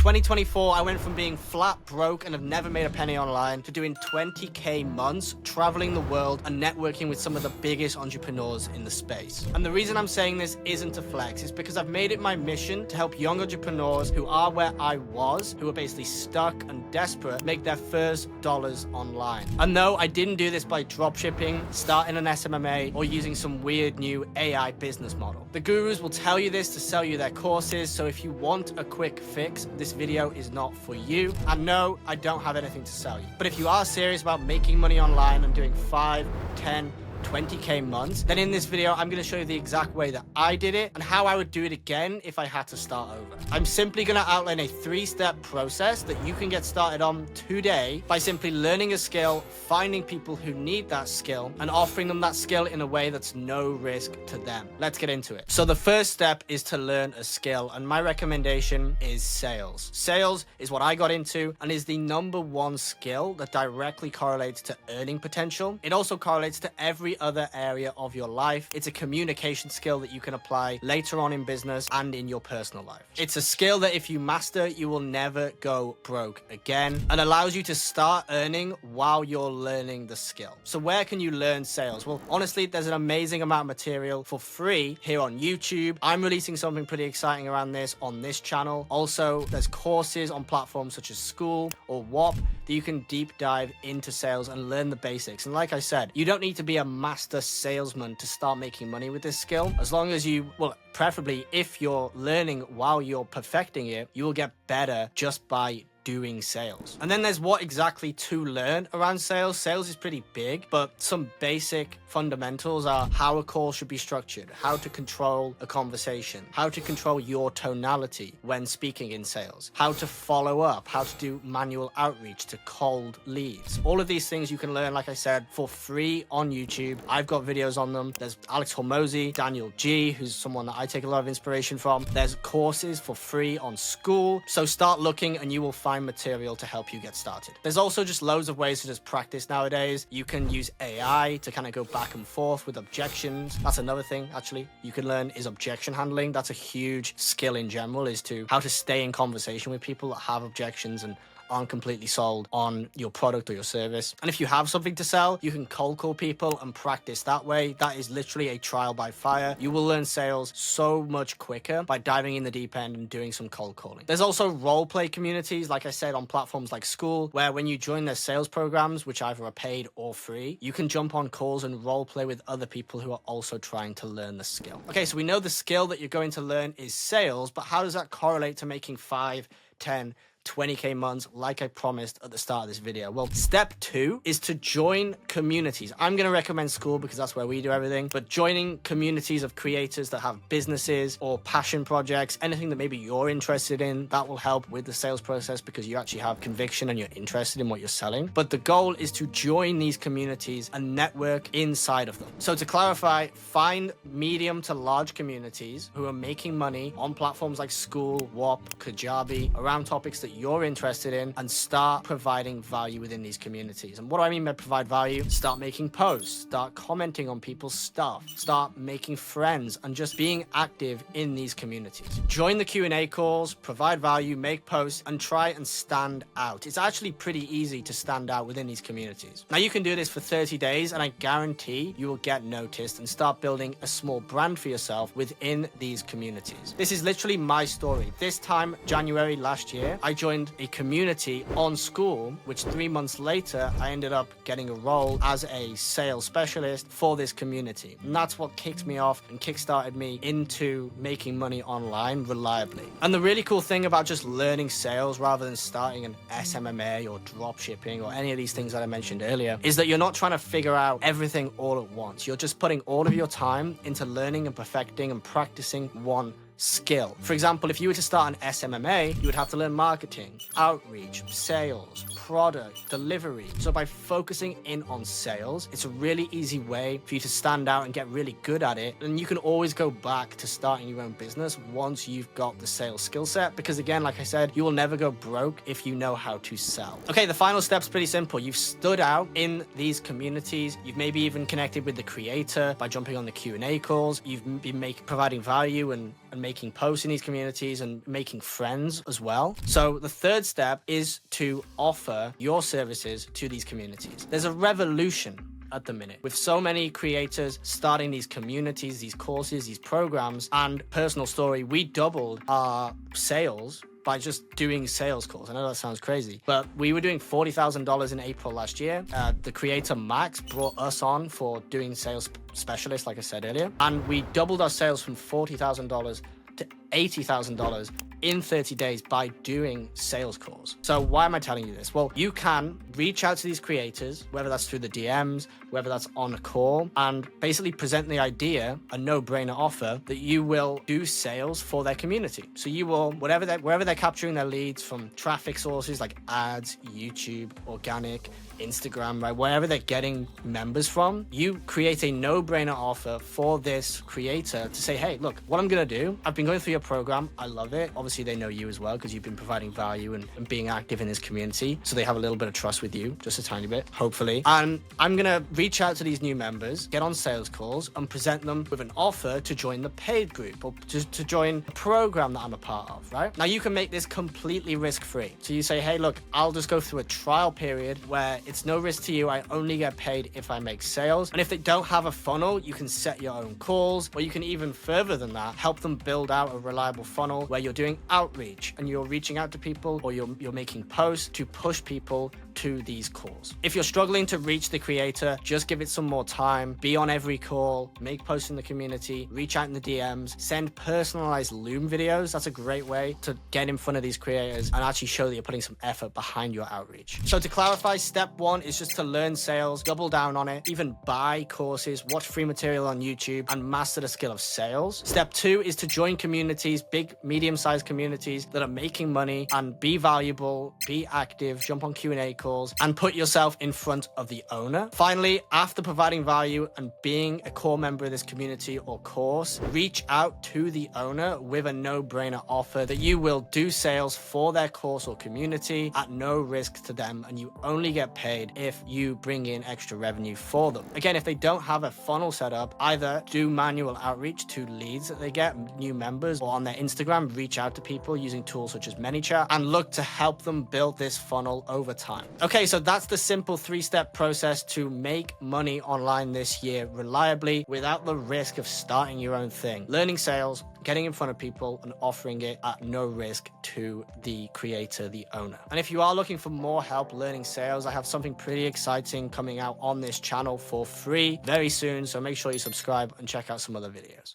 2024, I went from being flat broke and have never made a penny online to doing 20K months, traveling the world and networking with some of the biggest entrepreneurs in the space. And the reason I'm saying this isn't to flex, it's because I've made it my mission to help young entrepreneurs who are where I was, who are basically stuck and desperate, make their first dollars online. And no, I didn't do this by dropshipping, starting an SMMA, or using some weird new AI business model. The gurus will tell you this to sell you their courses, so if you want a quick fix, this video is not for you. And no, I don't have anything to sell you. But if you are serious about making money online and doing 5, 10, 20K months, then in this video, I'm going to show you the exact way that I did it and how I would do it again if I had to start over. I'm simply going to outline a 3-step process that you can get started on today by simply learning a skill, finding people who need that skill, and offering them that skill in a way that's no risk to them. Let's get into it. So the first step is to learn a skill, and my recommendation is sales. Sales is what I got into and is the #1 skill that directly correlates to earning potential. It also correlates to every other area of your life. It's a communication skill that you can apply later on in business and in your personal life. It's a skill that if you master, you will never go broke again, and allows you to start earning while you're learning the skill. So where can you learn sales? Well, honestly, there's an amazing amount of material for free here on YouTube. I'm releasing something pretty exciting around this on this channel. Also, there's courses on platforms such as School or WOP that you can deep dive into sales and learn the basics. And like I said, you don't need to be a master salesman to start making money with this skill. As long as you, well, preferably if you're learning while you're perfecting it, you will get better just by doing sales. And then there's what exactly to learn around sales. Sales is pretty big, but some basic fundamentals are how a call should be structured, how to control a conversation, how to control your tonality when speaking in sales, how to follow up, how to do manual outreach to cold leads. All of these things you can learn, like I said, for free on YouTube. I've got videos on them. There's Alex Hormozy, Daniel G, who's someone that I take a lot of inspiration from. There's courses for free on School. So start looking and you will find material to help you get started. There's also just loads of ways to just practice nowadays. You can use AI to kind of go back and forth with objections. That's another thing actually you can learn is objection handling. That's a huge skill in general, is to how to stay in conversation with people that have objections and aren't completely sold on your product or your service. And if you have something to sell, you can cold call people and practice that way. That is literally a trial by fire. You will learn sales so much quicker by diving in the deep end and doing some cold calling. There's also role play communities, like I said, on platforms like School, where when you join their sales programs, which either are paid or free, you can jump on calls and role play with other people who are also trying to learn the skill. Okay, so we know the skill that you're going to learn is sales, but how does that correlate to making 5, 10, 20K months like I promised at the start of this video? Well, step 2 is to join communities. I'm going to recommend School because that's where we do everything, but joining communities of creators that have businesses or passion projects, anything that maybe you're interested in, that will help with the sales process because you actually have conviction and you're interested in what you're selling. But the goal is to join these communities and network inside of them. So to clarify, find medium to large communities who are making money on platforms like School, WOP, Kajabi, around topics that you're interested in, and start providing value within these communities. And what do I mean by provide value? Start making posts, start commenting on people's stuff, start making friends, and just being active in these communities. Join the Q&A calls, provide value, make posts, and try and stand out. It's actually pretty easy to stand out within these communities. Now you can do this for 30 days and I guarantee you will get noticed and start building a small brand for yourself within these communities. This is literally my story. This time, January last year, I joined a community on School, which 3 months later, I ended up getting a role as a sales specialist for this community. And that's what kicked me off and kickstarted me into making money online reliably. And the really cool thing about just learning sales rather than starting an SMMA or dropshipping or any of these things that I mentioned earlier is that you're not trying to figure out everything all at once. You're just putting all of your time into learning and perfecting and practicing one skill. For example, if you were to start an SMMA, you would have to learn marketing, outreach, sales, product, delivery. So by focusing in on sales, it's a really easy way for you to stand out and get really good at it. And you can always go back to starting your own business once you've got the sales skill set. Because again, like I said, you will never go broke if you know how to sell. Okay, the final step's pretty simple. You've stood out in these communities. You've maybe even connected with the creator by jumping on the Q&A calls. You've been providing value and and making posts in these communities and making friends as well. So the third step is to offer your services to these communities. There's a revolution at the minute with so many creators starting these communities, these courses, these programs. And personal story, we doubled our sales by just doing sales calls. I know that sounds crazy, but we were doing $40,000 in April last year. The creator Max brought us on for doing sales specialists, like I said earlier, and we doubled our sales from $40,000 to $80,000 in 30 days by doing sales calls. So why am I telling you this? Well, you can reach out to these creators, whether that's through the DMs, whether that's on a call, and basically present the idea, a no-brainer offer, that you will do sales for their community. So you will, wherever they're capturing their leads from traffic sources like ads, YouTube, organic, Instagram, right? Wherever they're getting members from, you create a no-brainer offer for this creator to say, hey, look, what I'm gonna do, I've been going through your program, I love it. Obviously they know you as well because you've been providing value and being active in this community. So they have a little bit of trust with you, just a tiny bit, hopefully. And I'm gonna reach out to these new members, get on sales calls and present them with an offer to join the paid group or to join a program that I'm a part of, right? Now you can make this completely risk-free. So you say, hey, look, I'll just go through a trial period where it's no risk to you. I only get paid if I make sales. And if they don't have a funnel, you can set your own calls, or you can even further than that, help them build out a reliable funnel where you're doing outreach and you're reaching out to people or you're making posts to push people to these calls. If you're struggling to reach the creator, just give it some more time. Be on every call, make posts in the community, reach out in the DMs, send personalized Loom videos. That's a great way to get in front of these creators and actually show that you're putting some effort behind your outreach. So to clarify, step one is just to learn sales, double down on it, even buy courses, watch free material on YouTube, and master the skill of sales. Step two is to join communities, big, medium-sized communities that are making money, and be valuable, be active, jump on Q&A calls, and put yourself in front of the owner. Finally, after providing value and being a core member of this community or course, reach out to the owner with a no-brainer offer that you will do sales for their course or community at no risk to them, and you only get paid if you bring in extra revenue for them. Again, if they don't have a funnel set up, either do manual outreach to leads that they get, new members, or on their Instagram, reach out to people using tools such as ManyChat and look to help them build this funnel over time. Okay, so that's the simple 3-step process to make money online this year reliably without the risk of starting your own thing. Learning sales, getting in front of people, and offering it at no risk to the creator, the owner. And if you are looking for more help learning sales, I have something pretty exciting coming out on this channel for free very soon. So make sure you subscribe and check out some other videos.